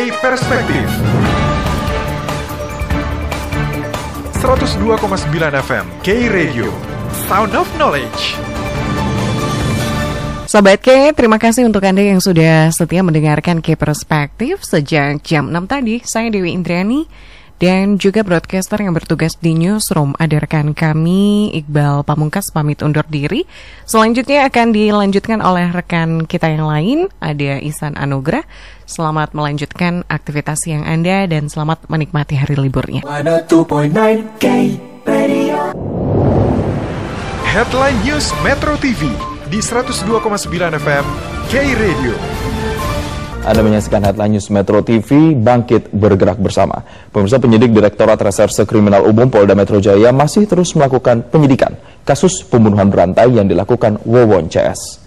K Perspektif 102,9 FM K Radio, Sound of Knowledge. Sobat K, terima kasih untuk Anda yang sudah setia mendengarkan K Perspektif sejak jam 6 tadi. Saya Dewi Indrani dan juga broadcaster yang bertugas di Newsroom. Ada rekan kami, Iqbal Pamungkas, pamit undur diri. Selanjutnya akan dilanjutkan oleh rekan kita yang lain, ada Ihsan Anugrah. Selamat melanjutkan aktivitas yang Anda dan selamat menikmati hari liburnya. 102.9 K Radio. Headline News Metro TV di 102,9 FM K Radio. Anda menyaksikan Headline News Metro TV, bangkit bergerak bersama. Pemirsa, penyidik Direktorat Reserse Kriminal Umum Polda Metro Jaya masih terus melakukan penyidikan kasus pembunuhan berantai yang dilakukan Wawon CS.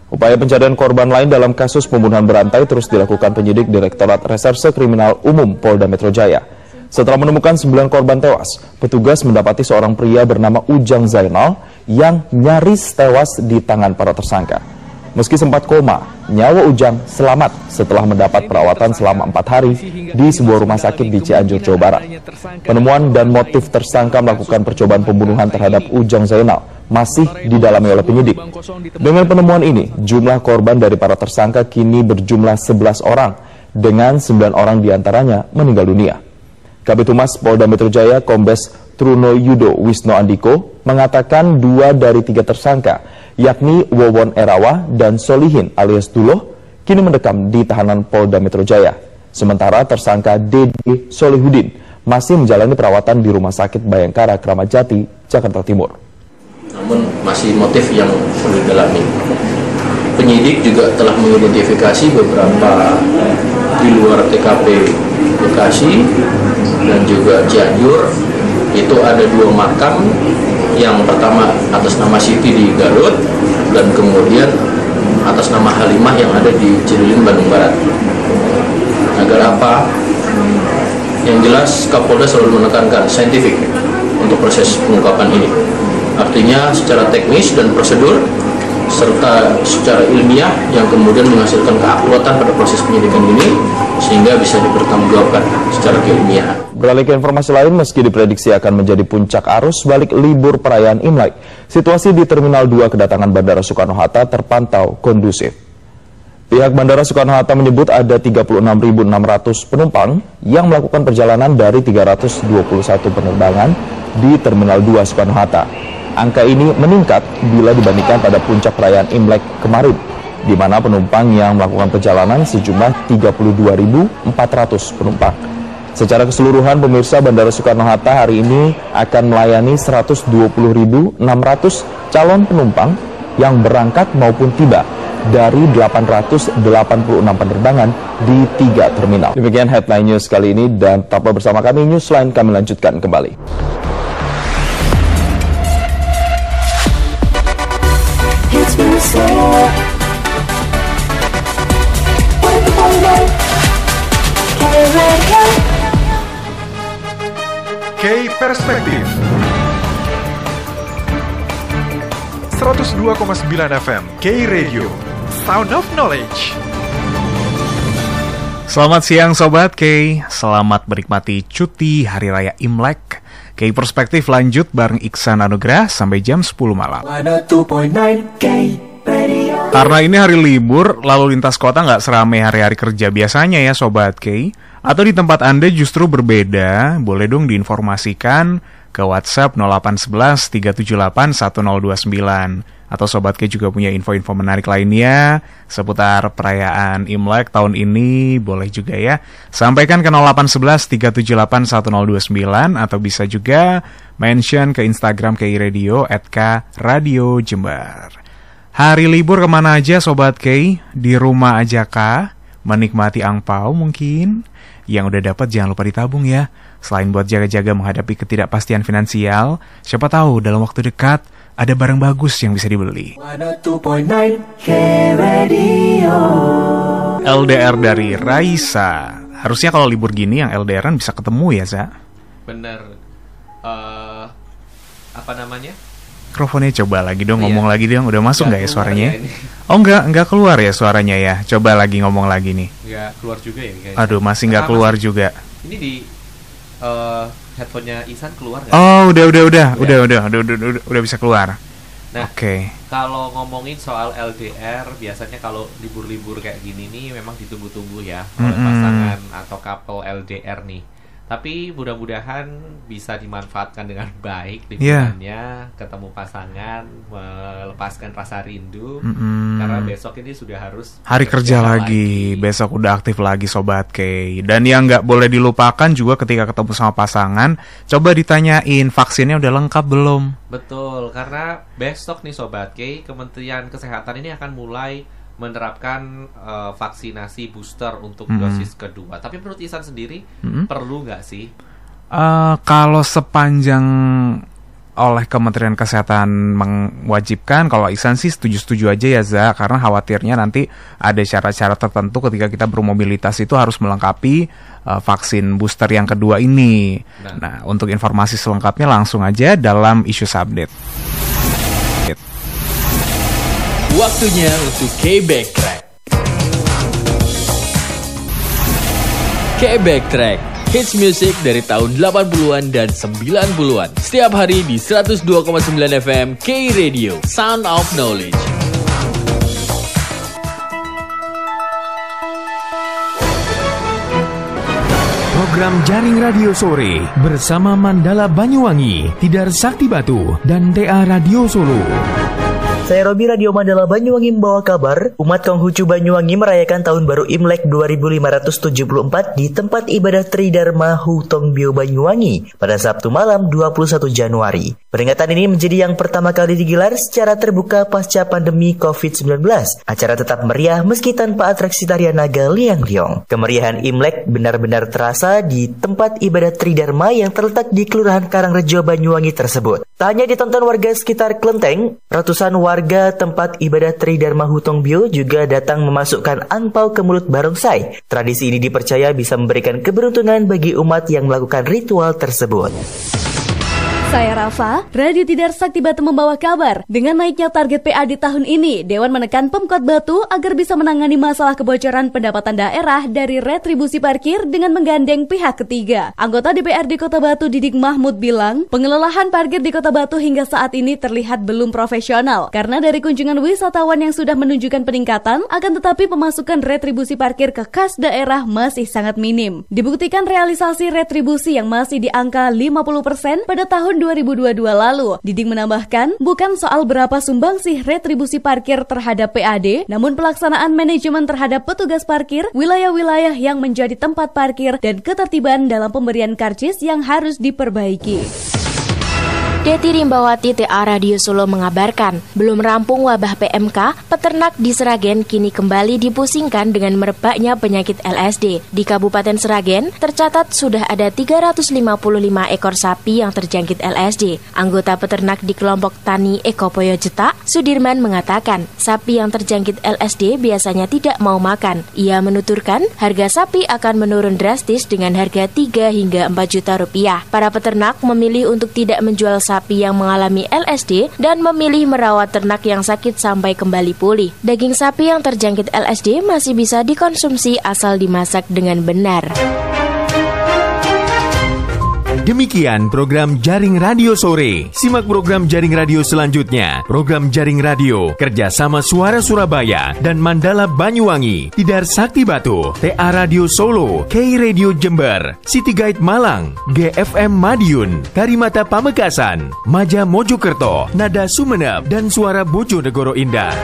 Upaya pencarian korban lain dalam kasus pembunuhan berantai terus dilakukan penyidik Direktorat Reserse Kriminal Umum Polda Metro Jaya. Setelah menemukan 9 korban tewas, petugas mendapati seorang pria bernama Ujang Zainal yang nyaris tewas di tangan para tersangka. Meski sempat koma, nyawa Ujang selamat setelah mendapat perawatan selama 4 hari di sebuah rumah sakit di Cianjur, Jawa Barat. Penemuan dan motif tersangka melakukan percobaan pembunuhan terhadap Ujang Zainal masih didalami oleh penyidik. Dengan penemuan ini, jumlah korban dari para tersangka kini berjumlah 11 orang, dengan 9 orang diantaranya meninggal dunia. Kabid Humas Polda Metro Jaya Kombes Truno Yudo Wisno Andiko mengatakan 2 dari 3 tersangka, yakni Wawon Erawa dan Solihin alias Duloh, kini mendekam di tahanan Polda Metro Jaya. Sementara tersangka Dede Solihudin masih menjalani perawatan di Rumah Sakit Bayangkara Kramat Jati, Jakarta Timur. Namun masih motif yang perlu didalami. Penyidik juga telah mengidentifikasi beberapa di luar TKP Bekasi dan juga Cianjur. Itu ada 2 makam, yang pertama atas nama Siti di Garut dan kemudian atas nama Halimah yang ada di Cililin, Bandung Barat. Agar apa? Yang jelas Kapolda selalu menekankan saintifik untuk proses pengungkapan ini. Artinya secara teknis dan prosedur serta secara ilmiah yang kemudian menghasilkan keakuratan pada proses penyidikan ini sehingga bisa dipertanggungjawabkan secara keilmiahan. Beralih ke informasi lain, meski diprediksi akan menjadi puncak arus balik libur perayaan Imlek, situasi di Terminal 2 kedatangan Bandara Soekarno-Hatta terpantau kondusif. Pihak Bandara Soekarno-Hatta menyebut ada 36.600 penumpang yang melakukan perjalanan dari 321 penerbangan di Terminal 2 Soekarno-Hatta. Angka ini meningkat bila dibandingkan pada puncak perayaan Imlek kemarin, di mana penumpang yang melakukan perjalanan sejumlah 32.400 penumpang. Secara keseluruhan, pemirsa, Bandara Soekarno-Hatta hari ini akan melayani 120.600 calon penumpang yang berangkat maupun tiba dari 886 penerbangan di 3 terminal. Demikian Headline News kali ini, dan tetaplah bersama kami. Newsline kami lanjutkan kembali. K Perspektif 102,9 FM K Radio, Sound of Knowledge. Selamat siang Sobat K, selamat menikmati cuti Hari Raya Imlek. K Perspektif lanjut bareng Ihsan Anugrah sampai jam 10 malam. 102.9 K Radio. Karena ini hari libur, lalu lintas kota nggak seramai hari-hari kerja biasanya ya Sobat K. Atau di tempat Anda justru berbeda, boleh dong diinformasikan ke WhatsApp 0811 378 1029. Atau Sobat K juga punya info-info menarik lainnya seputar perayaan Imlek tahun ini, boleh juga ya. Sampaikan ke 0811 378 1029 atau bisa juga mention ke Instagram KI Radio @KRadioJember. Hari libur kemana aja Sobat K? Di rumah aja kah? Menikmati angpau mungkin? Yang udah dapat jangan lupa ditabung ya. Selain buat jaga-jaga menghadapi ketidakpastian finansial, siapa tahu dalam waktu dekat ada barang bagus yang bisa dibeli. 102.9 K Radio. LDR dari Raisa. Harusnya kalau libur gini yang LDRan bisa ketemu ya, Za? Bener. Apa namanya? mikrofonnya, coba lagi dong, ngomong lagi dong. Udah masuk nggak ya suaranya? Ya, Oh nggak keluar ya suaranya ya. Coba lagi ngomong lagi nih. Nggak keluar juga ya kayaknya. Aduh, masih nggak keluar juga. Ini di headphone-nya Ihsan keluar nggak? Oh udah bisa keluar. Nah, Oke. Kalau ngomongin soal LDR, biasanya kalau libur-libur kayak gini nih memang ditunggu-tunggu ya oleh pasangan atau couple LDR nih. Tapi mudah-mudahan bisa dimanfaatkan dengan baik liburannya, ketemu pasangan, melepaskan rasa rindu. Karena besok ini sudah harus hari kerja lagi. Besok udah aktif lagi Sobat K. Dan yang nggak boleh dilupakan juga ketika ketemu sama pasangan, coba ditanyain vaksinnya udah lengkap belum? Betul, karena besok nih Sobat K, Kementerian Kesehatan ini akan mulai menerapkan vaksinasi booster untuk dosis kedua. Tapi menurut Ihsan sendiri perlu nggak sih? Kalau sepanjang oleh Kementerian Kesehatan mewajibkan, kalau Ihsan sih setuju-setuju aja ya Za, karena khawatirnya nanti ada syarat-syarat tertentu ketika kita bermobilitas itu harus melengkapi vaksin booster yang kedua ini. Nah, untuk informasi selengkapnya langsung aja dalam Issues Update. Waktunya untuk K-Backtrack. K-Backtrack, hits music dari tahun 80-an dan 90-an. Setiap hari di 102,9 FM K-Radio, Sound of Knowledge. Program Jaring Radio Sore bersama Mandala Banyuwangi, Tidar Sakti Batu, dan TA Radio Solo. Saya Robi, Radio Mandala Banyuwangi membawa kabar, umat Konghucu Banyuwangi merayakan tahun baru Imlek 2574 di tempat ibadah Tridharma Hutongbyo Banyuwangi pada Sabtu malam 21 Januari. Peringatan ini menjadi yang pertama kali digelar secara terbuka pasca pandemi COVID-19. Acara tetap meriah meski tanpa atraksi tarian naga liang-liong. Kemeriahan Imlek benar-benar terasa di tempat ibadah Tridharma yang terletak di Kelurahan Karangrejo Banyuwangi tersebut. Tak hanya ditonton warga sekitar kelenteng, ratusan warga tempat ibadah Tridharma Hutongbyo juga datang memasukkan angpau ke mulut barongsai. Tradisi ini dipercaya bisa memberikan keberuntungan bagi umat yang melakukan ritual tersebut. Saya Rafa, Radio Tidar Sakti Batu membawa kabar. Dengan naiknya target PAD tahun ini, Dewan menekan Pemkot Batu agar bisa menangani masalah kebocoran pendapatan daerah dari retribusi parkir dengan menggandeng pihak ketiga. Anggota DPRD Kota Batu Didik Mahmud bilang, pengelolaan parkir di Kota Batu hingga saat ini terlihat belum profesional. Karena dari kunjungan wisatawan yang sudah menunjukkan peningkatan, akan tetapi pemasukan retribusi parkir ke kas daerah masih sangat minim. Dibuktikan realisasi retribusi yang masih di angka 50% pada tahun 2022 lalu. Didik menambahkan, bukan soal berapa sumbangsih retribusi parkir terhadap PAD, namun pelaksanaan manajemen terhadap petugas parkir, wilayah-wilayah yang menjadi tempat parkir, dan ketertiban dalam pemberian karcis yang harus diperbaiki. Deti Rimbawati TA Radio Solo mengabarkan, belum rampung wabah PMK, peternak di Sragen kini kembali dipusingkan dengan merebaknya penyakit LSD. Di Kabupaten Sragen, tercatat sudah ada 355 ekor sapi yang terjangkit LSD. Anggota peternak di kelompok Tani Ekopoyo Jeta, Sudirman mengatakan, sapi yang terjangkit LSD biasanya tidak mau makan. Ia menuturkan, harga sapi akan menurun drastis dengan harga 3 hingga 4 juta rupiah. Para peternak memilih untuk tidak menjual sapi yang mengalami LSD dan memilih merawat ternak yang sakit sampai kembali pulih. Daging sapi yang terjangkit LSD masih bisa dikonsumsi asal dimasak dengan benar. Demikian program Jaring Radio Sore. Simak program Jaring Radio selanjutnya. Program Jaring Radio kerjasama Suara Surabaya dan Mandala Banyuwangi, Tidar Sakti Batu, TA Radio Solo, K-Radio Jember, City Guide Malang, GFM Madiun, Karimata Pamekasan, Maja Mojokerto, Nada Sumeneb, dan Suara Bojonegoro Indah.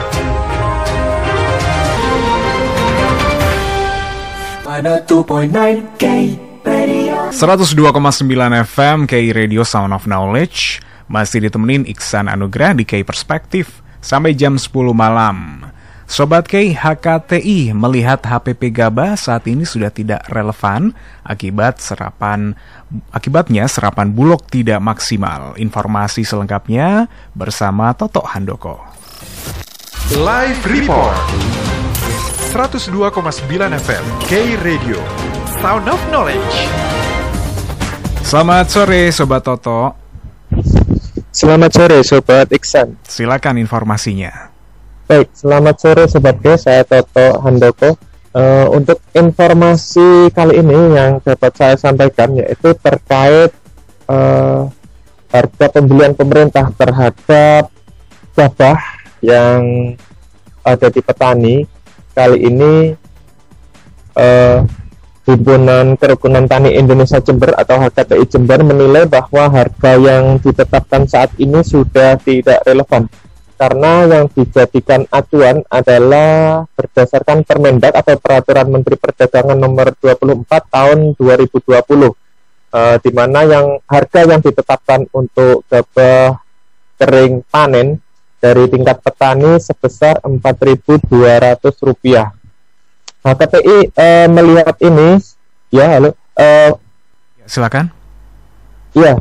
Pada 2.9 K Radio 102,9 FM K Radio Sound of Knowledge. Masih ditemenin Iksan Anugrah di K Perspektif sampai jam 10 malam. Sobat K, HKTI melihat HPP Gabah saat ini sudah tidak relevan akibatnya serapan Bulog tidak maksimal. Informasi selengkapnya bersama Toto Handoko. Live Report 102,9 FM K Radio Sound of Knowledge. Selamat sore Sobat Toto. Selamat sore Sobat Iksan. Silakan informasinya. Baik, selamat sore Sobat G, saya Toto Handoko. Untuk informasi kali ini yang dapat saya sampaikan yaitu terkait harga pembelian pemerintah terhadap gabah yang ada di petani. Kali ini Himpunan Kerukunan Tani Indonesia Jember atau HKTI Jember menilai bahwa harga yang ditetapkan saat ini sudah tidak relevan karena yang dijadikan acuan adalah berdasarkan Permendag atau Peraturan Menteri Perdagangan Nomor 24 Tahun 2020, di mana yang harga yang ditetapkan untuk gabah kering panen dari tingkat petani sebesar Rp4.200. HKTI melihat ini, ya halo, silakan. Ya.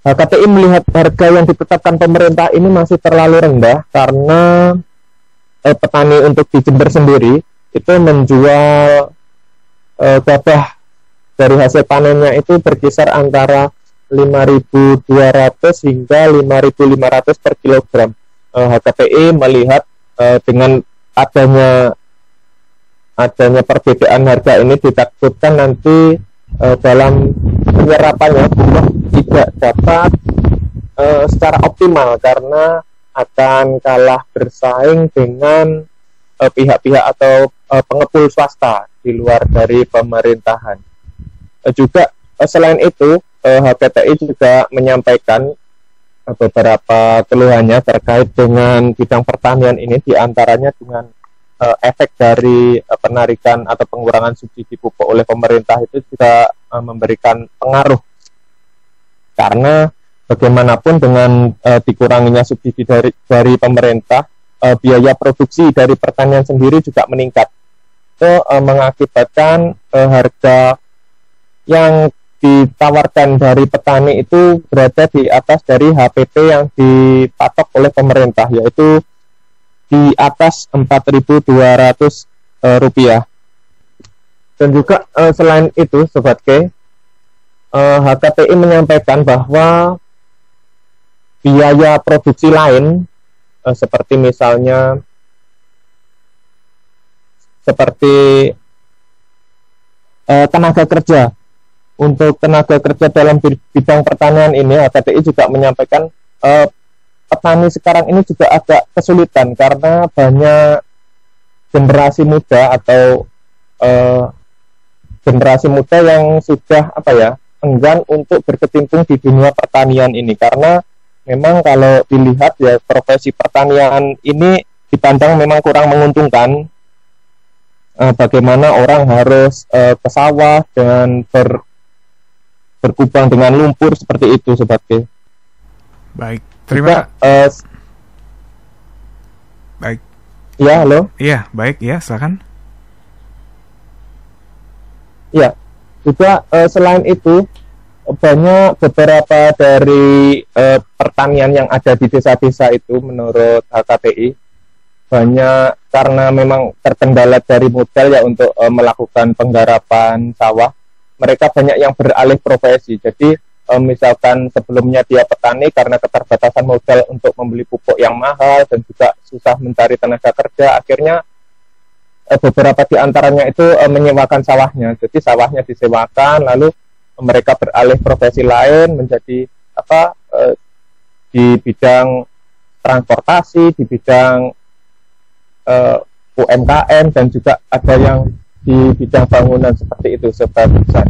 HKTI melihat harga yang ditetapkan pemerintah ini masih terlalu rendah karena petani untuk di Jember sendiri itu menjual gabah dari hasil panennya itu berkisar antara 5.200 hingga 5.500 per kilogram. HKTI melihat dengan adanya perbedaan harga ini ditakutkan nanti dalam penyerapannya tidak dapat secara optimal karena akan kalah bersaing dengan pihak-pihak atau pengepul swasta di luar dari pemerintahan. Juga selain itu HKTI juga menyampaikan beberapa keluhannya terkait dengan bidang pertanian ini, diantaranya dengan efek dari penarikan atau pengurangan subsidi pupuk oleh pemerintah itu juga memberikan pengaruh karena bagaimanapun dengan dikuranginya subsidi dari pemerintah, biaya produksi dari pertanian sendiri juga meningkat. Itu mengakibatkan harga yang ditawarkan dari petani itu berada di atas dari HPP yang dipatok oleh pemerintah, yaitu di atas Rp4.200. Dan juga selain itu Sobat K, HKTI menyampaikan bahwa biaya produksi lain seperti misalnya tenaga kerja. Untuk tenaga kerja dalam bidang pertanian ini, HKTI juga menyampaikan petani sekarang ini juga agak kesulitan karena banyak generasi muda atau generasi muda yang sudah enggan untuk berkecimpung di dunia pertanian ini, karena memang kalau dilihat ya profesi pertanian ini dipandang memang kurang menguntungkan. Bagaimana orang harus ke sawah dan berkubang dengan lumpur seperti itu Sobat K. Baik, terima kasih. Baik. Ya, halo. Iya, baik ya, silakan. Ya, juga selain itu banyak beberapa dari pertanian yang ada di desa-desa itu menurut HKTI banyak karena memang terkendala dari modal ya untuk melakukan penggarapan sawah. Mereka banyak yang beralih profesi. Jadi misalkan sebelumnya dia petani karena keterbatasan modal untuk membeli pupuk yang mahal dan juga susah mencari tenaga kerja, akhirnya beberapa di antaranya itu menyewakan sawahnya. Jadi sawahnya disewakan, lalu mereka beralih profesi lain menjadi di bidang transportasi, di bidang UMKM, dan juga ada yang di bidang bangunan seperti itu Sobat Iksan.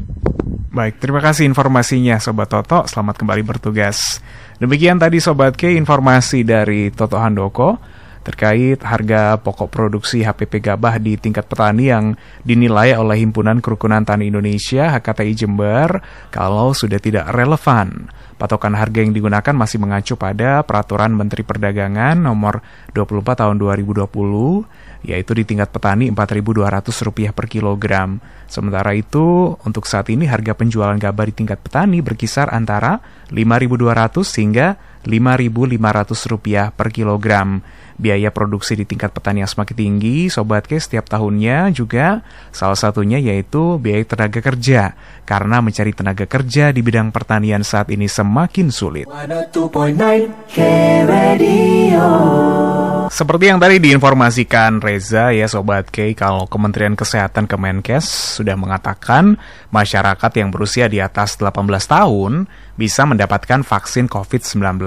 Baik, terima kasih informasinya Sobat Toto, selamat kembali bertugas. Demikian tadi Sobat K informasi dari Toto Handoko terkait harga pokok produksi HPP gabah di tingkat petani yang dinilai oleh Himpunan Kerukunan Tani Indonesia HKTI Jember kalau sudah tidak relevan. Patokan harga yang digunakan masih mengacu pada Peraturan Menteri Perdagangan Nomor 24 Tahun 2020, yaitu di tingkat petani Rp4.200 per kilogram. Sementara itu, untuk saat ini harga penjualan gabah di tingkat petani berkisar antara Rp5.200 hingga Rp5.500 per kilogram. biaya produksi di tingkat petani yang semakin tinggi, Sobat K, setiap tahunnya juga salah satunya yaitu biaya tenaga kerja. Karena mencari tenaga kerja di bidang pertanian saat ini semakin sulit. 102.9 K Radio. Seperti yang tadi diinformasikan Reza ya Sobat K, kalau Kementerian Kesehatan Kemenkes sudah mengatakan masyarakat yang berusia di atas 18 tahun bisa mendapatkan vaksin COVID-19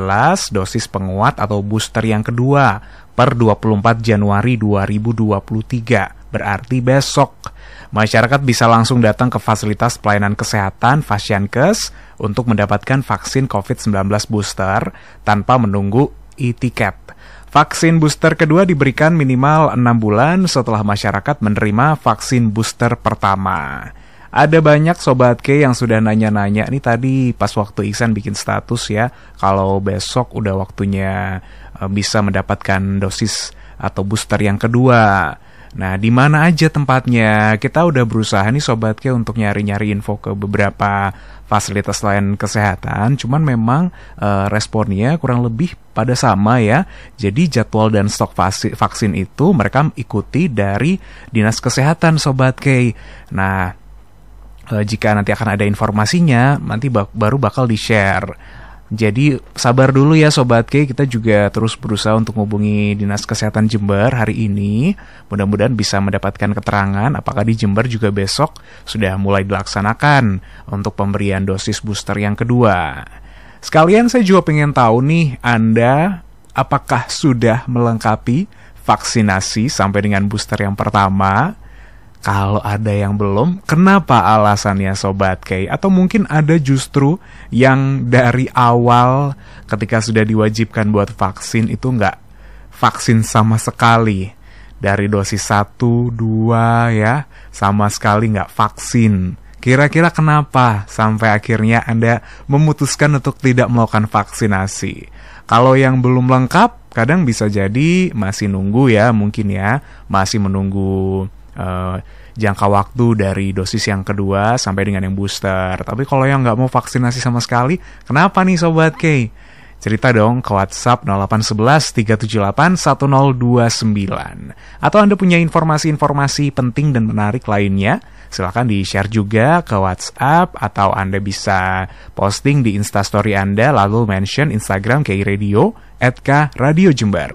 dosis penguat atau booster yang kedua per 24 Januari 2023, berarti besok. Masyarakat bisa langsung datang ke fasilitas pelayanan kesehatan Fasyankes untuk mendapatkan vaksin COVID-19 booster tanpa menunggu e-tiket. Vaksin booster kedua diberikan minimal 6 bulan setelah masyarakat menerima vaksin booster pertama. Ada banyak Sobat K yang sudah nanya-nanya nih tadi pas waktu Iksan bikin status ya, kalau besok udah waktunya bisa mendapatkan dosis atau booster yang kedua. Nah, di mana aja tempatnya? Kita udah berusaha nih Sobat K untuk nyari-nyari info ke beberapa fasilitas layanan kesehatan, cuman memang responnya kurang lebih pada sama ya. Jadi jadwal dan stok vaksin itu mereka ikuti dari Dinas Kesehatan Sobat K. Nah, jika nanti akan ada informasinya, nanti baru bakal di-share. Jadi sabar dulu ya Sobat K, kita juga terus berusaha untuk menghubungi Dinas Kesehatan Jember hari ini. Mudah-mudahan bisa mendapatkan keterangan apakah di Jember juga besok sudah mulai dilaksanakan untuk pemberian dosis booster yang kedua. Sekalian saya juga pengen tahu nih, Anda apakah sudah melengkapi vaksinasi sampai dengan booster yang pertama? Kalau ada yang belum, kenapa alasannya Sobat K? Atau mungkin ada justru yang dari awal ketika sudah diwajibkan buat vaksin itu nggak vaksin sama sekali. Dari dosis 1, 2 ya, sama sekali nggak vaksin. Kira-kira kenapa sampai akhirnya Anda memutuskan untuk tidak melakukan vaksinasi? Kalau yang belum lengkap, kadang bisa jadi masih nunggu ya, mungkin ya, masih menunggu jangka waktu dari dosis yang kedua sampai dengan yang booster. Tapi kalau yang nggak mau vaksinasi sama sekali, kenapa nih Sobat K? Cerita dong ke WhatsApp 0811 378 1029. Atau Anda punya informasi-informasi penting dan menarik lainnya, silakan di-share juga ke WhatsApp, atau Anda bisa posting di Instastory Anda lalu mention Instagram KI Radio @Radio Jember.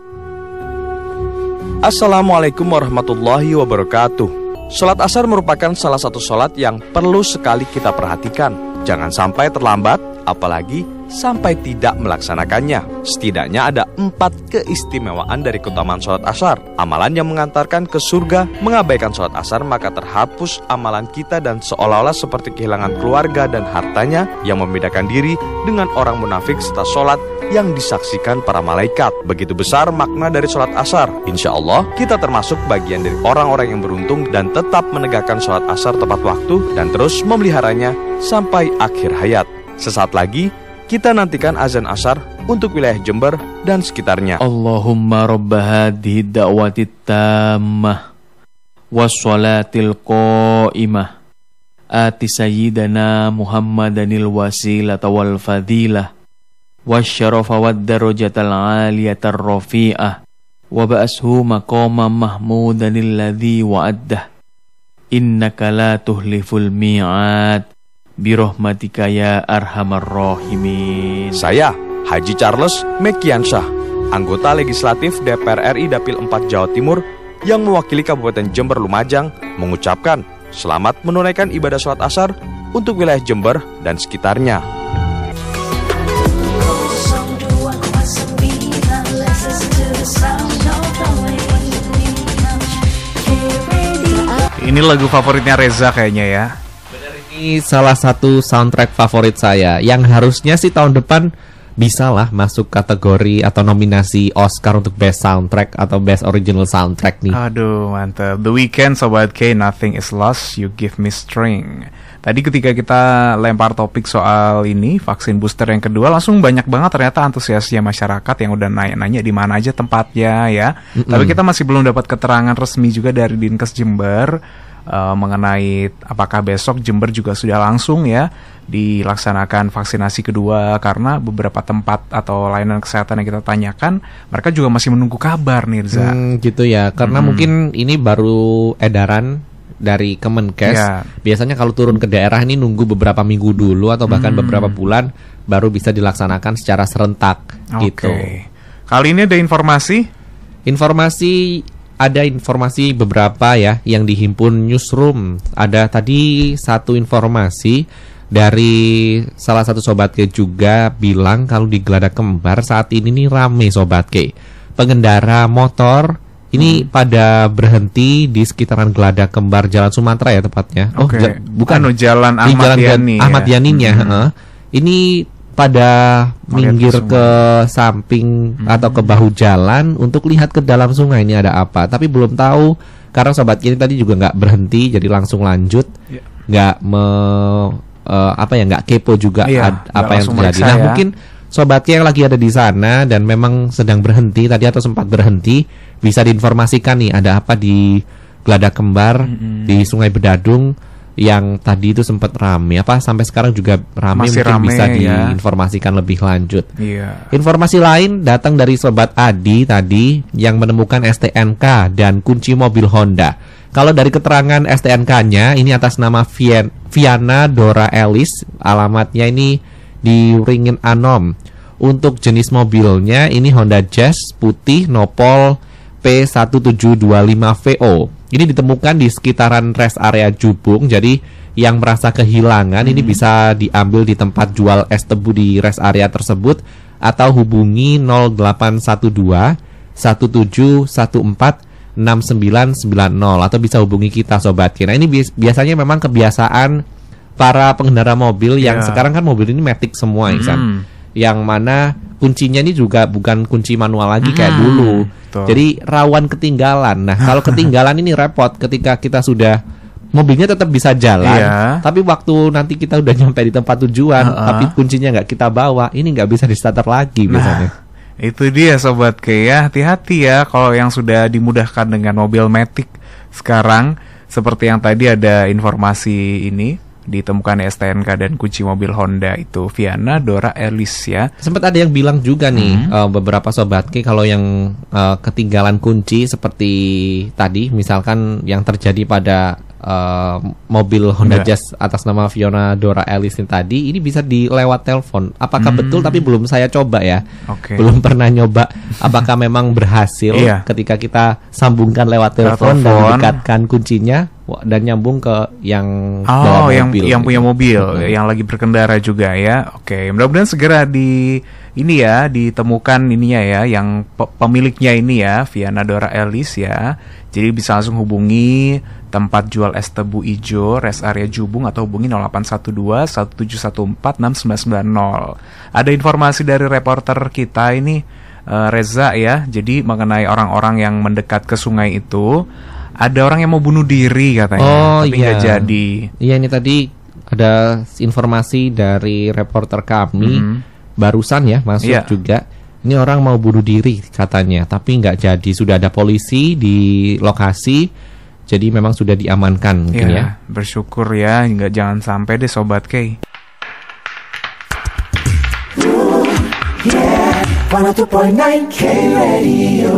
Assalamualaikum warahmatullahi wabarakatuh. Sholat asar merupakan salah satu sholat yang perlu sekali kita perhatikan. Jangan sampai terlambat, apalagi sampai tidak melaksanakannya. Setidaknya ada 4 keistimewaan dari keutamaan sholat asar. Amalan yang mengantarkan ke surga. Mengabaikan sholat asar maka terhapus amalan kita dan seolah-olah seperti kehilangan keluarga dan hartanya, yang membedakan diri dengan orang munafik serta sholat yang disaksikan para malaikat. Begitu besar makna dari sholat asar. Insya Allah kita termasuk bagian dari orang-orang yang beruntung dan tetap menegakkan sholat asar tepat waktu dan terus memeliharanya sampai akhir hayat. Sesaat lagi kita nantikan azan asar untuk wilayah Jember dan sekitarnya. Allahumma rabba hadhihi da'wati tammah wassalatil qa'imah ati sayyidana Muhammadanil wasilata wal fadilah wasyarafa wad darajatal aliyatar rafi'ah wa ba'ashu maqama mahmudanil ladzi wa'addah innaka la tuhliful mi'ad birahmatika ya arhamar rahimin. Saya Haji Charles Mekiansyah, anggota legislatif DPR RI Dapil 4 Jawa Timur yang mewakili Kabupaten Jember Lumajang, mengucapkan selamat menunaikan ibadah sholat asar untuk wilayah Jember dan sekitarnya. Ini lagu favoritnya Reza kayaknya ya. Ini salah satu soundtrack favorit saya yang harusnya sih tahun depan bisa lah masuk kategori atau nominasi Oscar untuk Best Soundtrack atau Best Original Soundtrack nih. Aduh mantap. The Weeknd Sobat K, Nothing Is Lost, You Give Me Strength. Tadi ketika kita lempar topik soal ini, vaksin booster yang kedua, langsung banyak banget ternyata antusiasnya masyarakat yang udah nanya-nanya di mana aja tempatnya ya. Tapi kita masih belum dapat keterangan resmi juga dari Dinkes Jember mengenai apakah besok Jember juga sudah langsung ya dilaksanakan vaksinasi kedua, karena beberapa tempat atau layanan kesehatan yang kita tanyakan mereka juga masih menunggu kabar nih Reza. Gitu ya, karena mungkin ini baru edaran dari Kemenkes. Biasanya kalau turun ke daerah ini nunggu beberapa minggu dulu atau bahkan beberapa bulan baru bisa dilaksanakan secara serentak gitu. Kali ini ada informasi beberapa ya yang dihimpun Newsroom. Ada tadi satu informasi dari salah satu Sobat K juga bilang kalau di Glada Kembar saat ini nih rame Sobat K. Pengendara motor ini pada berhenti di sekitaran Glada Kembar Jalan Sumatera ya tepatnya. Bukan Jalan Ahmad Yani. Ahmad Yaninya. Ini pada minggir ke samping atau ke bahu jalan untuk lihat ke dalam sungai ini ada apa. Tapi belum tahu karena Sobat K ini tadi juga nggak berhenti, jadi langsung lanjut, nggak nggak kepo juga apa yang terjadi. Nah mungkin Sobat K yang lagi ada di sana dan memang sedang berhenti tadi atau sempat berhenti, bisa diinformasikan nih ada apa di Glada Kembar di Sungai Bedadung yang tadi itu sempat rame, sampai sekarang juga rame, mungkin rame, bisa diinformasikan lebih lanjut. Informasi lain datang dari Sobat Adi tadi yang menemukan STNK dan kunci mobil Honda. Kalau dari keterangan STNK-nya ini atas nama Viana Dora Elis, alamatnya ini di Ringin Anom. Untuk jenis mobilnya ini Honda Jazz putih nopol P1725VO. Ini ditemukan di sekitaran rest area Jubung. Jadi yang merasa kehilangan ini bisa diambil di tempat jual es tebu di rest area tersebut atau hubungi 0812 1714 6990 atau bisa hubungi kita Sobat K. Nah ini biasanya memang kebiasaan para pengendara mobil yang sekarang kan mobil ini matic semua yang mana kuncinya ini juga bukan kunci manual lagi kayak dulu. Jadi rawan ketinggalan. Nah kalau ketinggalan ini repot ketika kita sudah mobilnya tetap bisa jalan, tapi waktu nanti kita udah nyampe di tempat tujuan, tapi kuncinya nggak kita bawa, ini nggak bisa di starter lagi biasanya. Itu dia Sobat K ya, hati-hati ya kalau yang sudah dimudahkan dengan mobil matic sekarang. Seperti yang tadi ada informasi ini, ditemukan STNK dan kunci mobil Honda itu Viana Dora Elis ya. Sempat ada yang bilang juga nih beberapa Sobat K kalau yang ketinggalan kunci seperti tadi misalkan yang terjadi pada mobil Honda Jazz atas nama Viana Dora Elis ini tadi, ini bisa dilewat telepon. Apakah betul? Tapi belum saya coba ya. Belum pernah nyoba. Apakah memang berhasil ketika kita sambungkan lewat telepon dan dekatkan kuncinya dan nyambung ke yang bawa mobil, yang punya mobil, yang lagi berkendara juga ya. Mudah-mudahan segera ditemukan ininya ya, yang pemiliknya ini ya, Viana Dora Elis ya. Jadi bisa langsung hubungi tempat jual es tebu ijo, rest area Jubung atau hubungi 0812 1714 6990. Ada informasi dari reporter kita ini Reza ya. Jadi mengenai orang-orang yang mendekat ke sungai itu, ada orang yang mau bunuh diri katanya, tapi nggak jadi. Iya, ini tadi ada informasi dari reporter kami barusan ya masuk juga. Ini orang mau bunuh diri katanya, tapi nggak jadi. Sudah ada polisi di lokasi, jadi memang sudah diamankan mungkin ya. Bersyukur ya, jangan sampai deh Sobat K. 102.9 K Radio.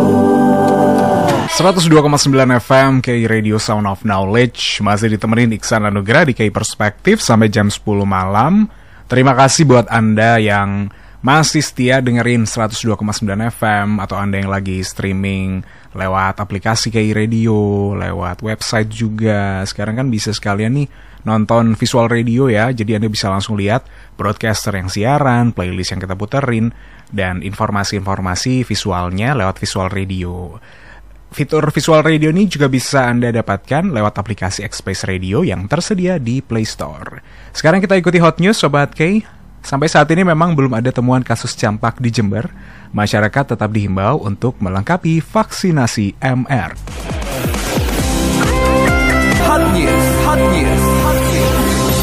102,9 FM K Radio Sound of Knowledge. Masih ditemenin Iksan Anugrah di K Perspektif sampai jam 10 malam. Terima kasih buat Anda yang masih setia dengerin 102,9 FM atau Anda yang lagi streaming lewat aplikasi K Radio, lewat website juga. Sekarang kan bisa sekalian nih nonton visual radio ya. Jadi Anda bisa langsung lihat broadcaster yang siaran, playlist yang kita puterin, dan informasi-informasi visualnya lewat visual radio. Fitur visual radio ini juga bisa Anda dapatkan lewat aplikasi Express Radio yang tersedia di Play Store. Sekarang kita ikuti Hot News Sobat K. Sampai saat ini memang belum ada temuan kasus campak di Jember. Masyarakat tetap dihimbau untuk melengkapi vaksinasi MR. Hot News, Hot News, Hot News.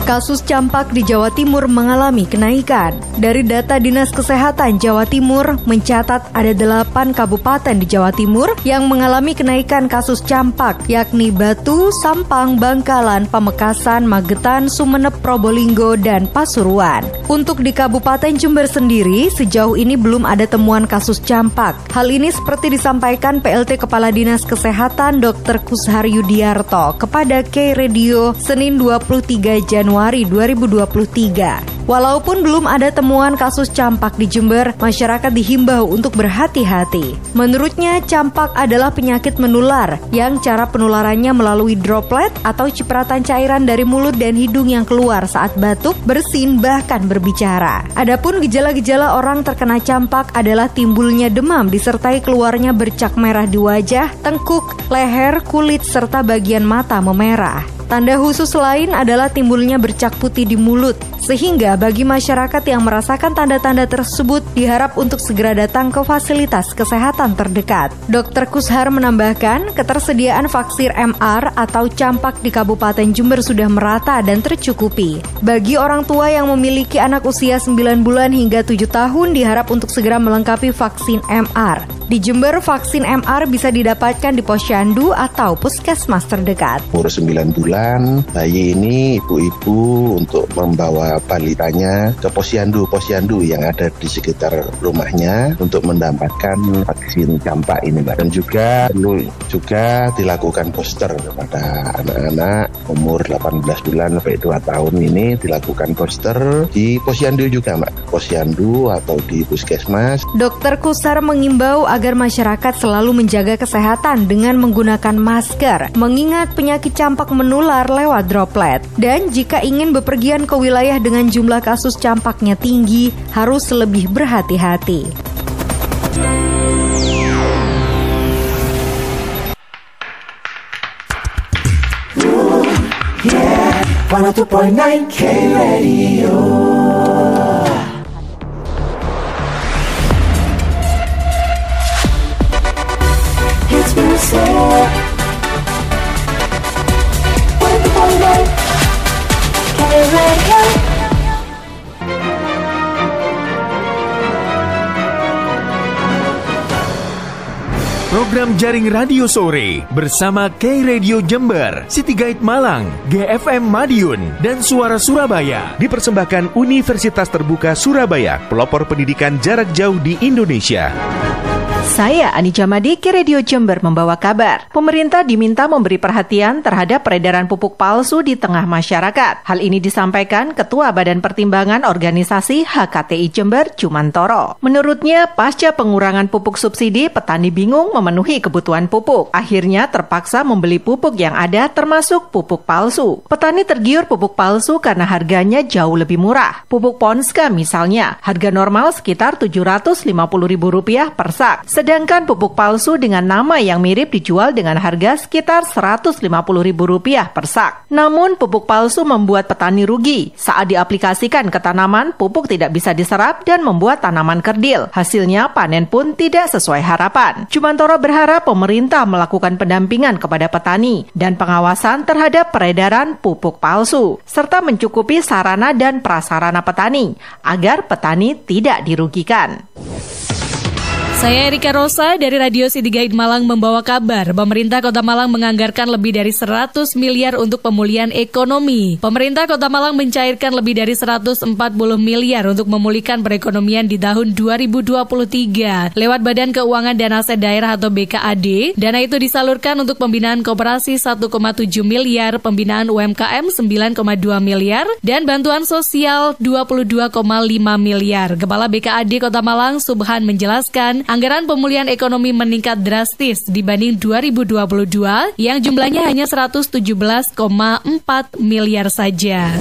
Kasus campak di Jawa Timur mengalami kenaikan. Dari data Dinas Kesehatan Jawa Timur mencatat ada 8 kabupaten di Jawa Timur yang mengalami kenaikan kasus campak, yakni Batu, Sampang, Bangkalan, Pamekasan, Magetan, Sumeneb, Probolinggo, dan Pasuruan. Untuk di Kabupaten Jember sendiri, sejauh ini belum ada temuan kasus campak. Hal ini seperti disampaikan PLT Kepala Dinas Kesehatan Dr. Kushar Yudiarto kepada K Radio Senin 23 Januari 2023. Walaupun belum ada temuan kasus campak di Jember, masyarakat dihimbau untuk berhati-hati. Menurutnya, campak adalah penyakit menular yang cara penularannya melalui droplet atau cipratan cairan dari mulut dan hidung yang keluar saat batuk, bersin, bahkan berbicara. Adapun gejala-gejala orang terkena campak adalah timbulnya demam disertai keluarnya bercak merah di wajah, tengkuk, leher, kulit, serta bagian mata memerah. Tanda khusus lain adalah timbulnya bercak putih di mulut, sehingga bagi masyarakat yang merasakan tanda-tanda tersebut diharap untuk segera datang ke fasilitas kesehatan terdekat. Dr. Kushar menambahkan, ketersediaan vaksin MR atau campak di Kabupaten Jember sudah merata dan tercukupi. Bagi orang tua yang memiliki anak usia 9 bulan hingga 7 tahun diharap untuk segera melengkapi vaksin MR. Di Jember, vaksin MR bisa didapatkan di posyandu atau puskesmas terdekat. Umur 9 bulan, bayi ini ibu-ibu untuk membawa balitanya ke posyandu yang ada di sekitar rumahnya untuk mendapatkan vaksin campak ini, Mbak. Dan juga perlu juga dilakukan booster kepada anak-anak umur 18 bulan sampai 2 tahun ini, dilakukan booster di posyandu juga, Mbak. Posyandu atau di puskesmas. Dr. Kushar mengimbau agar masyarakat selalu menjaga kesehatan dengan menggunakan masker, mengingat penyakit campak menular lewat droplet. Dan jika ingin bepergian ke wilayah dengan jumlah kasus campaknya tinggi, harus lebih berhati-hati. Yeah, 102.9 K Radio. Hits music. 102.9 K Radio. Program Jaring Radio Sore bersama K Radio Jember, City Guide Malang, GFM Madiun, dan Suara Surabaya. Dipersembahkan Universitas Terbuka Surabaya, pelopor pendidikan jarak jauh di Indonesia. Saya Anica Madi, K Radio Jember membawa kabar. Pemerintah diminta memberi perhatian terhadap peredaran pupuk palsu di tengah masyarakat. Hal ini disampaikan Ketua Badan Pertimbangan Organisasi HKTI Jember, Cumantoro. Menurutnya, pasca pengurangan pupuk subsidi, petani bingung memenuhi kebutuhan pupuk. Akhirnya terpaksa membeli pupuk yang ada termasuk pupuk palsu. Petani tergiur pupuk palsu karena harganya jauh lebih murah. Pupuk Ponska misalnya, harga normal sekitar Rp750.000 per sak. Sedangkan pupuk palsu dengan nama yang mirip dijual dengan harga sekitar Rp150.000 per sak. Namun pupuk palsu membuat petani rugi. Saat diaplikasikan ke tanaman, pupuk tidak bisa diserap dan membuat tanaman kerdil. Hasilnya panen pun tidak sesuai harapan. Cumantoro berharap pemerintah melakukan pendampingan kepada petani dan pengawasan terhadap peredaran pupuk palsu, serta mencukupi sarana dan prasarana petani agar petani tidak dirugikan. Saya Erika Rosa dari Radio City Guide Malang membawa kabar. Pemerintah Kota Malang menganggarkan lebih dari 100 miliar untuk pemulihan ekonomi. Pemerintah Kota Malang mencairkan lebih dari 140 miliar untuk memulihkan perekonomian di tahun 2023. Lewat Badan Keuangan dan Aset Daerah atau BKAD, dana itu disalurkan untuk pembinaan koperasi 1,7 miliar, pembinaan UMKM 9,2 miliar, dan bantuan sosial 22,5 miliar. Kepala BKAD Kota Malang, Subhan, menjelaskan anggaran pemulihan ekonomi meningkat drastis dibanding 2022 yang jumlahnya hanya 117,4 miliar saja.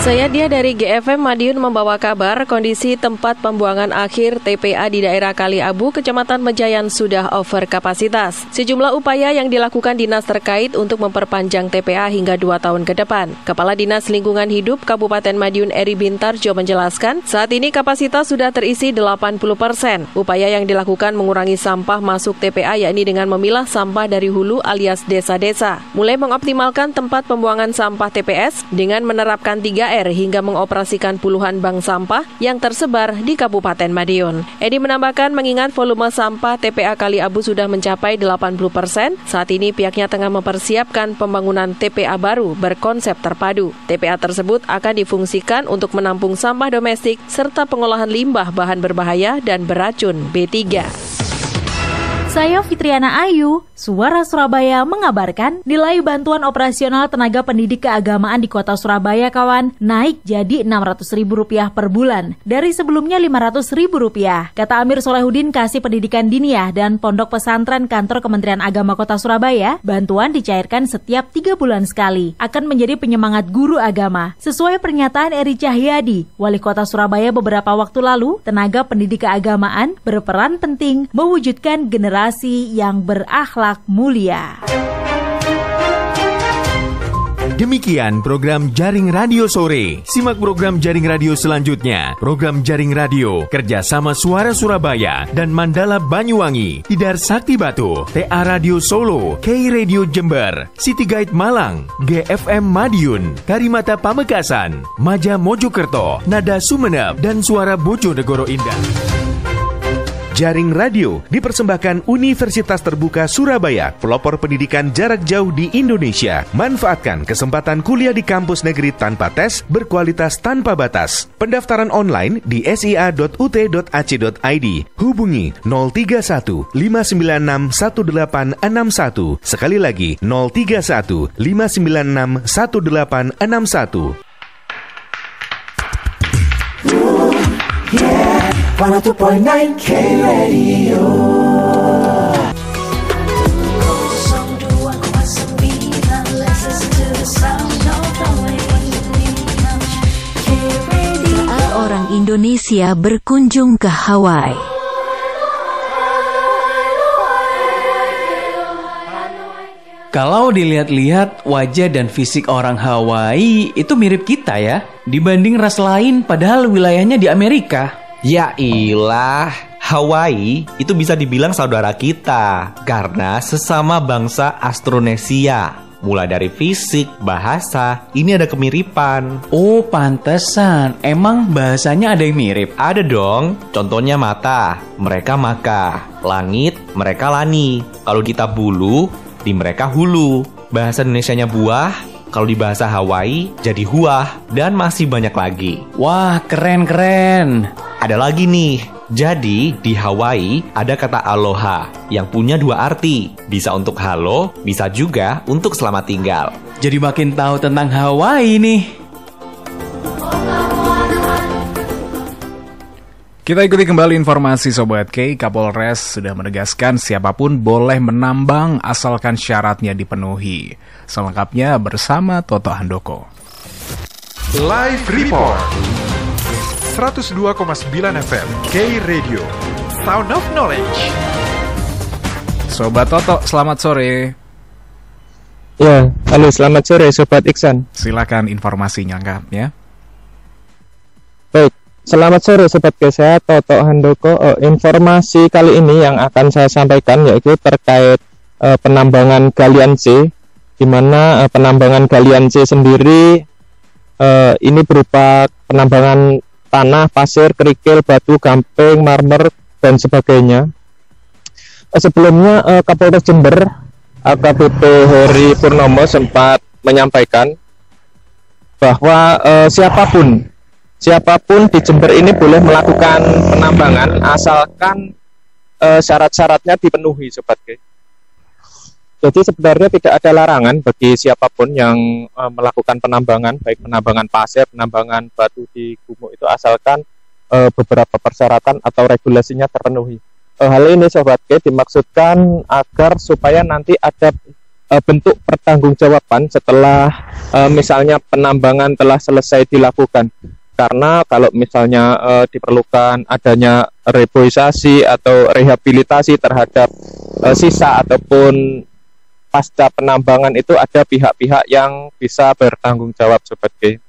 Saya Dia dari GFM Madiun membawa kabar kondisi tempat pembuangan akhir TPA di daerah Kali Abu, Kecamatan Mejayan sudah over kapasitas. Sejumlah upaya yang dilakukan dinas terkait untuk memperpanjang TPA hingga 2 tahun ke depan. Kepala Dinas Lingkungan Hidup Kabupaten Madiun Eri Bintarjo menjelaskan, saat ini kapasitas sudah terisi 80%. Upaya yang dilakukan mengurangi sampah masuk TPA yakni dengan memilah sampah dari hulu alias desa-desa. Mulai mengoptimalkan tempat pembuangan sampah TPS dengan menerapkan 3R hingga mengoperasikan puluhan bank sampah yang tersebar di Kabupaten Madiun. Edi menambahkan mengingat volume sampah TPA Kali Abu sudah mencapai 80%, saat ini pihaknya tengah mempersiapkan pembangunan TPA baru berkonsep terpadu. TPA tersebut akan difungsikan untuk menampung sampah domestik serta pengolahan limbah bahan berbahaya dan beracun B3. Saya Fitriana Ayu, Suara Surabaya mengabarkan nilai bantuan operasional tenaga pendidik keagamaan di Kota Surabaya kawan naik jadi Rp600.000 per bulan dari sebelumnya Rp500.000. Kata Amir Solehudin, Kasih Pendidikan Diniyah dan Pondok Pesantren Kantor Kementerian Agama Kota Surabaya, bantuan dicairkan setiap 3 bulan sekali, akan menjadi penyemangat guru agama. Sesuai pernyataan Eri Cahyadi, Wali Kota Surabaya beberapa waktu lalu, tenaga pendidik keagamaan berperan penting mewujudkan generasi yang berakhlak mulia. Demikian program Jaring Radio Sore. Simak program Jaring Radio selanjutnya. Program Jaring Radio kerjasama Suara Surabaya dan Mandala Banyuwangi, Tidar Sakti Batu, TA Radio Solo, K Radio Jember, City Guide Malang, GFM Madiun, Karimata Pamekasan, Maja Mojokerto, Nada Sumeneb, dan Suara Bojonegoro Indah. Jaring Radio dipersembahkan Universitas Terbuka Surabaya, pelopor pendidikan jarak jauh di Indonesia. Manfaatkan kesempatan kuliah di kampus negeri tanpa tes, berkualitas tanpa batas. Pendaftaran online di sia.ut.ac.id. Hubungi 031 596 1861. Sekali lagi 031 596 1861. 102.9 K Radio. Saat orang Indonesia berkunjung ke Hawaii, kalau dilihat-lihat wajah dan fisik orang Hawaii itu mirip kita ya, dibanding ras lain padahal wilayahnya di Amerika. Ya ilah, Hawaii itu bisa dibilang saudara kita karena sesama bangsa Austronesia. Mulai dari fisik, bahasa, ini ada kemiripan. Oh, pantesan. Emang bahasanya ada yang mirip? Ada dong. Contohnya mata, mereka maka. Langit, mereka lani. Kalau kita bulu, di mereka hulu. Bahasa Indonesianya buah, kalau di bahasa Hawaii jadi huah, dan masih banyak lagi. Wah, keren-keren. Ada lagi nih. Jadi di Hawaii ada kata aloha yang punya 2 arti. Bisa untuk halo, bisa juga untuk selamat tinggal. Jadi makin tahu tentang Hawaii nih. Kita ikuti kembali informasi Sobat K. Kapolres sudah menegaskan siapapun boleh menambang asalkan syaratnya dipenuhi. Selengkapnya bersama Toto Handoko. Live Report 102,9 FM K Radio, Sound of Knowledge. Sobat Toto, selamat sore. Ya, halo, selamat sore Sobat Iksan. Silakan informasinya lengkapnya. Baik, selamat sore Sobat K, saya Toto Handoko. Informasi kali ini yang akan saya sampaikan yaitu terkait penambangan galian C, di mana penambangan galian C sendiri ini berupa penambangan tanah, pasir, kerikil, batu, gamping, marmer, dan sebagainya. Sebelumnya Kapolres Jember AKBP Heri Purnomo sempat menyampaikan bahwa siapapun di Jember ini boleh melakukan penambangan asalkan syarat-syaratnya dipenuhi, Sobat G. Jadi sebenarnya tidak ada larangan bagi siapapun yang melakukan penambangan, baik penambangan pasir, penambangan batu di gumuk itu, asalkan beberapa persyaratan atau regulasinya terpenuhi. Hal ini Sobat G dimaksudkan agar supaya nanti ada bentuk pertanggungjawaban setelah misalnya penambangan telah selesai dilakukan. Karena kalau misalnya diperlukan adanya reboisasi atau rehabilitasi terhadap sisa ataupun pasca penambangan, itu ada pihak-pihak yang bisa bertanggung jawab Sobat G.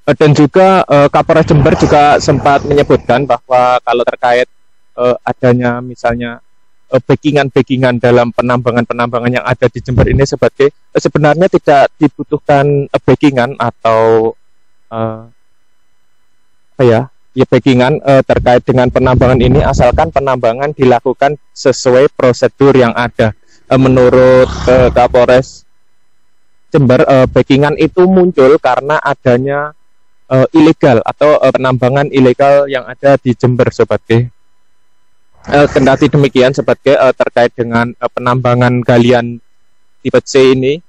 Dan juga Kapolres Jember juga sempat menyebutkan bahwa kalau terkait adanya misalnya backingan dalam penambangan yang ada di Jember ini sebagai sebenarnya tidak dibutuhkan backingan atau backingan terkait dengan penambangan ini, asalkan penambangan dilakukan sesuai prosedur yang ada. Menurut Kapolres Jember, backingan itu muncul karena adanya ilegal atau penambangan ilegal yang ada di Jember Sobat G. Kendati demikian Sobat G, terkait dengan penambangan galian tipe C ini,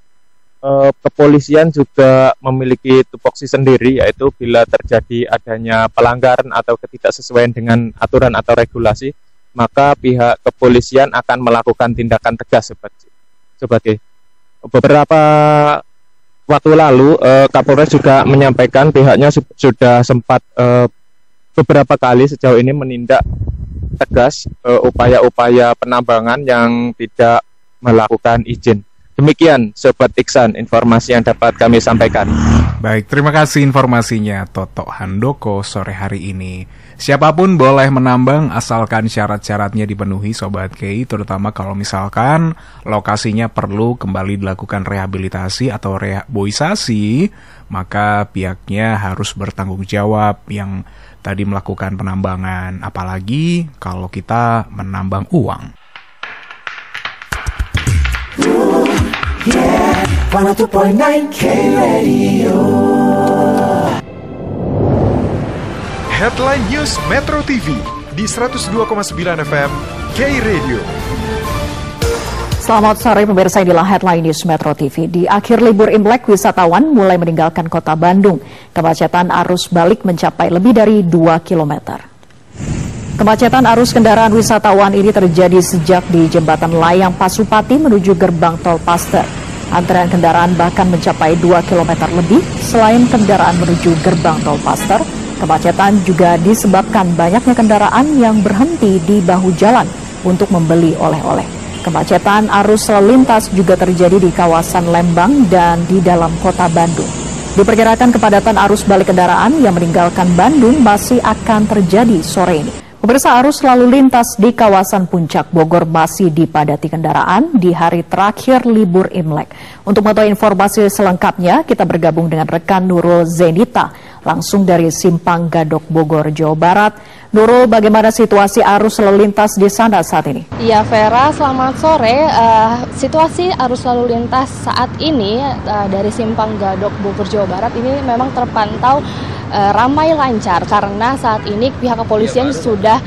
kepolisian juga memiliki tupoksi sendiri, yaitu bila terjadi adanya pelanggaran atau ketidaksesuaian dengan aturan atau regulasi, maka pihak kepolisian akan melakukan tindakan tegas Sobat G. Beberapa waktu lalu Kapolres juga menyampaikan pihaknya sudah sempat beberapa kali sejauh ini menindak tegas upaya-upaya penambangan yang tidak melakukan izin. Demikian Sobat Iksan, informasi yang dapat kami sampaikan. Baik, terima kasih informasinya Toto Handoko sore hari ini. Siapapun boleh menambang asalkan syarat-syaratnya dipenuhi Sobat KI, terutama kalau misalkan lokasinya perlu kembali dilakukan rehabilitasi atau reboisasi, maka pihaknya harus bertanggung jawab yang tadi melakukan penambangan, apalagi kalau kita menambang uang. Yeah, 102.9 K Radio. Headline News Metro TV di 102,9 FM K Radio. Selamat sore pemirsa, inilah Headline News Metro TV. Di akhir libur Imlek, wisatawan mulai meninggalkan kota Bandung. Kemacetan arus balik mencapai lebih dari 2 km. Kemacetan arus kendaraan wisatawan ini terjadi sejak di Jembatan Layang Pasupati menuju gerbang tol Paster. Antrean kendaraan bahkan mencapai 2 km lebih. Selain kendaraan menuju gerbang tol Paster, kemacetan juga disebabkan banyaknya kendaraan yang berhenti di bahu jalan untuk membeli oleh-oleh. Kemacetan arus lalu lintas juga terjadi di kawasan Lembang dan di dalam kota Bandung. Diperkirakan kepadatan arus balik kendaraan yang meninggalkan Bandung masih akan terjadi sore ini. Pemirsa, arus lalu lintas di kawasan Puncak Bogor masih dipadati kendaraan di hari terakhir libur Imlek. Untuk mengetahui informasi selengkapnya, kita bergabung dengan rekan Nurul Zenita langsung dari Simpang Gadok Bogor, Jawa Barat. Nurul, bagaimana situasi arus lalu lintas di sana saat ini? Ya Vera, selamat sore. Situasi arus lalu lintas saat ini dari Simpang Gadok Bogor, Jawa Barat ini memang terpantau ramai lancar karena saat ini pihak kepolisian sudah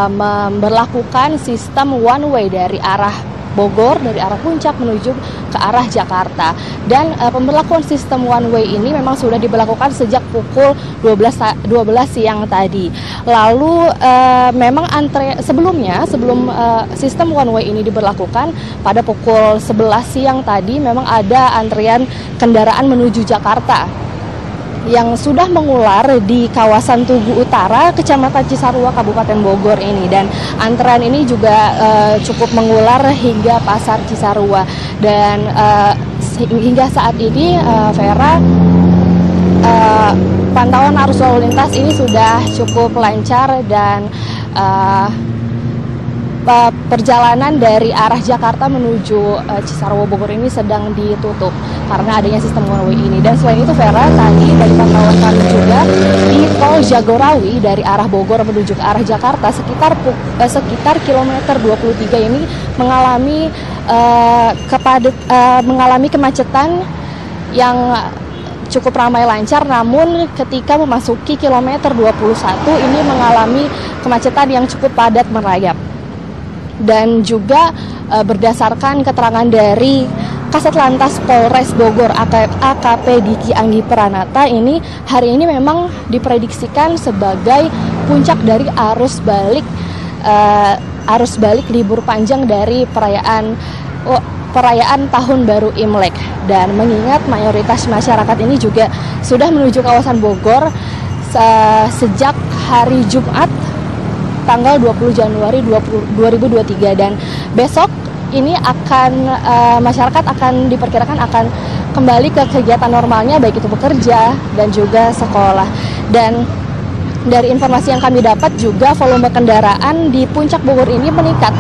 memberlakukan sistem one way dari arah Bogor, dari arah Puncak menuju ke arah Jakarta. Dan pemberlakuan sistem one way ini memang sudah diberlakukan sejak pukul 12 siang tadi. Lalu memang sebelum sistem one way ini diberlakukan pada pukul 11 siang tadi memang ada antrian kendaraan menuju Jakarta yang sudah mengular di kawasan Tugu Utara, Kecamatan Cisarua, Kabupaten Bogor ini. Dan antrean ini juga cukup mengular hingga Pasar Cisarua. Dan hingga saat ini, Vera, pantauan arus lalu lintas ini sudah cukup lancar dan perjalanan dari arah Jakarta menuju Cisarua Bogor ini sedang ditutup karena adanya sistem one way ini. Dan selain itu Vera, tadi dari pantauan kami juga di Tol Jagorawi dari arah Bogor menuju ke arah Jakarta sekitar kilometer 23 ini mengalami kemacetan yang cukup ramai lancar, namun ketika memasuki kilometer 21 ini mengalami kemacetan yang cukup padat merayap. Dan juga berdasarkan keterangan dari Kasat Lantas Polres Bogor AKP Diki Anggi Pranata, ini hari ini memang diprediksikan sebagai puncak dari arus balik libur panjang dari perayaan perayaan Tahun Baru Imlek. Dan mengingat mayoritas masyarakat ini juga sudah menuju kawasan Bogor sejak hari Jumat tanggal 20 Januari 2023, dan besok ini masyarakat akan diperkirakan akan kembali ke kegiatan normalnya, baik itu bekerja dan juga sekolah. Dan dari informasi yang kami dapat juga volume kendaraan di Puncak Bogor ini meningkat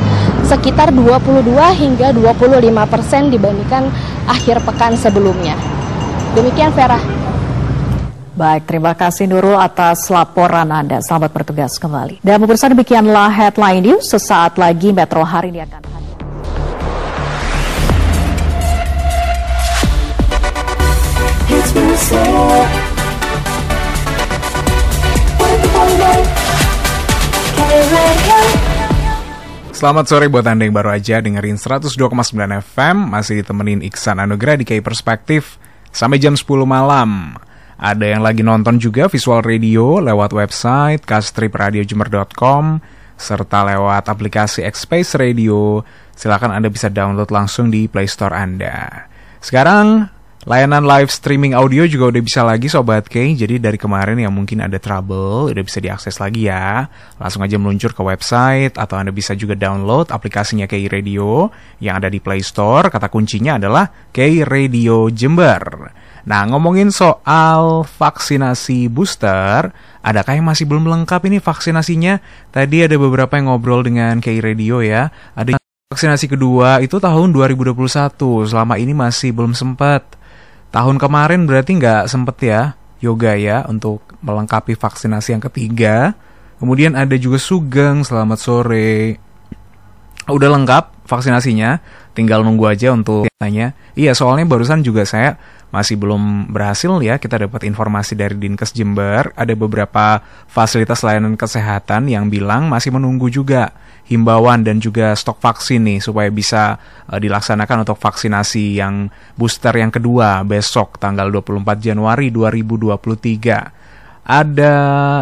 sekitar 22 hingga 25% dibandingkan akhir pekan sebelumnya. Demikian Vera. Baik, terima kasih Nurul atas laporan Anda. Selamat bertugas kembali. Dan pemirsa, demikianlah Headline News. Sesaat lagi Metro hari ini akan hadir. Selamat sore buat Anda yang baru aja dengerin 102,9 FM. Masih ditemenin Iksan Anugrah di KI Perspektif sampai jam 10 malam. Ada yang lagi nonton juga visual radio lewat website kastripradiojemer.com serta lewat aplikasi X-Space Radio. Silakan Anda bisa download langsung di Play Store Anda. Sekarang layanan live streaming audio juga udah bisa lagi Sobat K. Jadi dari kemarin yang mungkin ada trouble udah bisa diakses lagi ya. Langsung aja meluncur ke website atau Anda bisa juga download aplikasinya KI Radio yang ada di Play Store. Kata kuncinya adalah KI Radio Jember. Nah, ngomongin soal vaksinasi booster, adakah yang masih belum lengkap ini vaksinasinya? Tadi ada beberapa yang ngobrol dengan KI Radio ya. Ada vaksinasi kedua itu tahun 2021, selama ini masih belum sempat. Tahun kemarin berarti nggak sempet ya, Yoga ya, untuk melengkapi vaksinasi yang ketiga. Kemudian ada juga Sugeng, selamat sore. Udah lengkap vaksinasinya, tinggal nunggu aja untuk tanya. Iya, soalnya barusan juga saya masih belum berhasil ya, kita dapat informasi dari Dinkes Jember, ada beberapa fasilitas layanan kesehatan yang bilang masih menunggu juga himbauan dan juga stok vaksin nih supaya bisa dilaksanakan untuk vaksinasi yang booster yang kedua besok tanggal 24 Januari 2023. Ada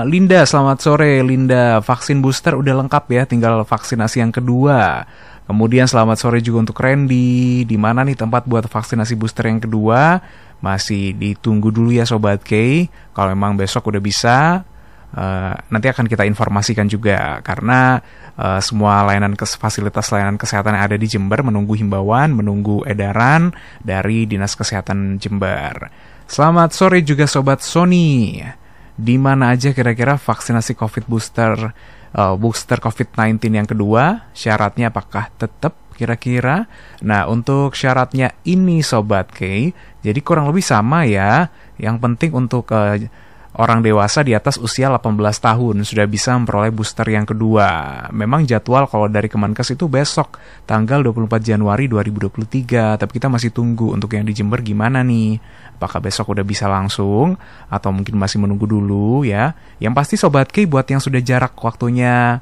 Linda, selamat sore Linda, vaksin booster udah lengkap ya, tinggal vaksinasi yang kedua. Kemudian selamat sore juga untuk Randy, di mana nih tempat buat vaksinasi booster yang kedua? Masih ditunggu dulu ya Sobat K. Kalau memang besok udah bisa, nanti akan kita informasikan juga. Karena semua fasilitas layanan kesehatan yang ada di Jember menunggu himbauan, menunggu edaran dari Dinas Kesehatan Jember. Selamat sore juga Sobat Sony. Di mana aja kira-kira vaksinasi COVID booster COVID-19 yang kedua, syaratnya apakah tetap kira-kira? Nah, untuk syaratnya ini Sobat K, jadi kurang lebih sama ya. Yang penting untuk orang dewasa di atas usia 18 tahun sudah bisa memperoleh booster yang kedua. Memang jadwal kalau dari Kemenkes itu besok tanggal 24 Januari 2023, tapi kita masih tunggu untuk yang di Jember gimana nih. Apakah besok udah bisa langsung atau mungkin masih menunggu dulu ya. Yang pasti Sobat K, buat yang sudah jarak waktunya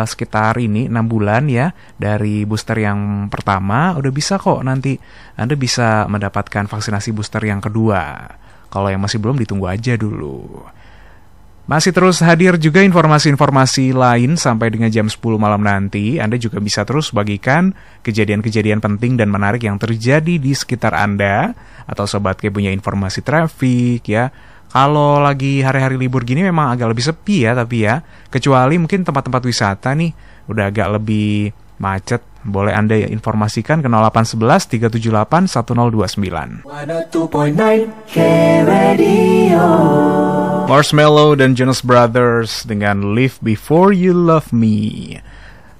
sekitar ini 6 bulan ya dari booster yang pertama, udah bisa kok nanti Anda bisa mendapatkan vaksinasi booster yang kedua. Kalau yang masih belum ditunggu aja dulu. Masih terus hadir juga informasi-informasi lain sampai dengan jam 10 malam nanti. Anda juga bisa terus bagikan kejadian-kejadian penting dan menarik yang terjadi di sekitar Anda. Atau Sobat K punya informasi traffic ya. Kalau lagi hari-hari libur gini memang agak lebih sepi ya, tapi ya. Kecuali mungkin tempat-tempat wisata nih udah agak lebih macet. Boleh Anda informasikan ke 0811 378 1029. 102.9 K Radio. Marshmello dan Jonas Brothers dengan Live Before You Love Me.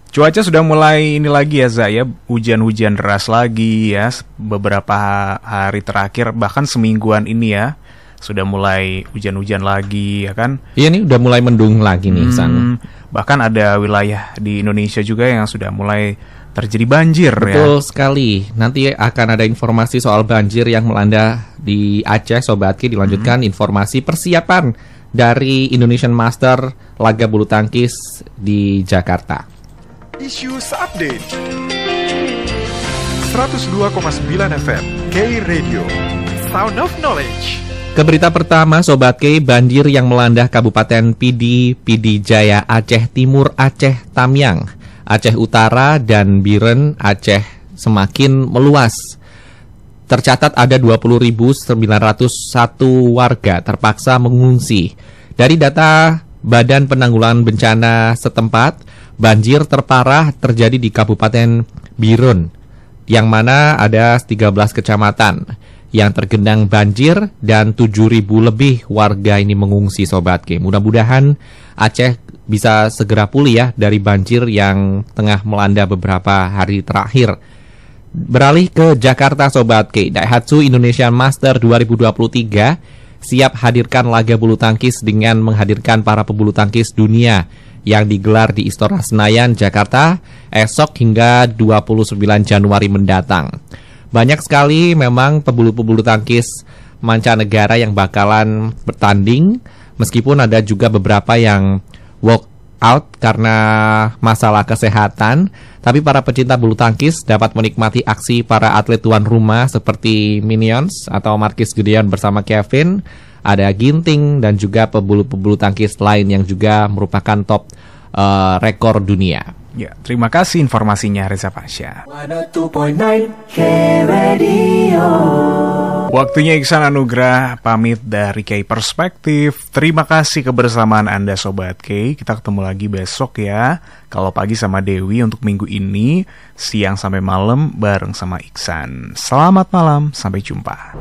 Cuaca sudah mulai ini lagi ya Zaya, hujan-hujan deras lagi ya. Beberapa hari terakhir bahkan semingguan ini ya sudah mulai hujan-hujan lagi ya kan. Iya nih udah mulai mendung lagi nih Bahkan ada wilayah di Indonesia juga yang sudah mulai terjadi banjir. Betul sekali. Nanti akan ada informasi soal banjir yang melanda di Aceh Sobat K. Dilanjutkan informasi persiapan dari Indonesian Master laga bulu tangkis di Jakarta. Issues Update 102,9 FM K Radio Sound of Knowledge. Ke berita pertama Sobat K, banjir yang melanda Kabupaten Pidi Jaya, Aceh Timur, Aceh Tamiang, Aceh Utara, dan Biren, Aceh semakin meluas. Tercatat ada 20.901 warga terpaksa mengungsi. Dari data Badan Penanggulangan Bencana setempat, banjir terparah terjadi di Kabupaten Birun, yang mana ada 13 kecamatan yang tergenang banjir dan 7.000 lebih warga ini mengungsi, Sobat K. Mudah-mudahan Aceh bisa segera pulih ya dari banjir yang tengah melanda beberapa hari terakhir. Beralih ke Jakarta, Sobat K. Daihatsu Indonesian Master 2023 siap hadirkan laga bulu tangkis dengan menghadirkan para pebulu tangkis dunia yang digelar di Istora Senayan, Jakarta esok hingga 29 Januari mendatang. Banyak sekali memang pebulu-pebulu tangkis mancanegara yang bakalan bertanding, meskipun ada juga beberapa yang walk out karena masalah kesehatan. Tapi para pecinta bulu tangkis dapat menikmati aksi para atlet tuan rumah seperti Minions atau Marquis Gideon bersama Kevin, ada Ginting dan juga pebulu-pebulu tangkis lain yang juga merupakan top rekor dunia. Ya, terima kasih informasinya Reza Pasha. 102.9 K-Radio. Waktunya Iksan Anugrah pamit dari K Perspektif. Terima kasih kebersamaan Anda Sobat K. Kita ketemu lagi besok ya. Kalau pagi sama Dewi untuk minggu ini, siang sampai malam bareng sama Iksan. Selamat malam, sampai jumpa.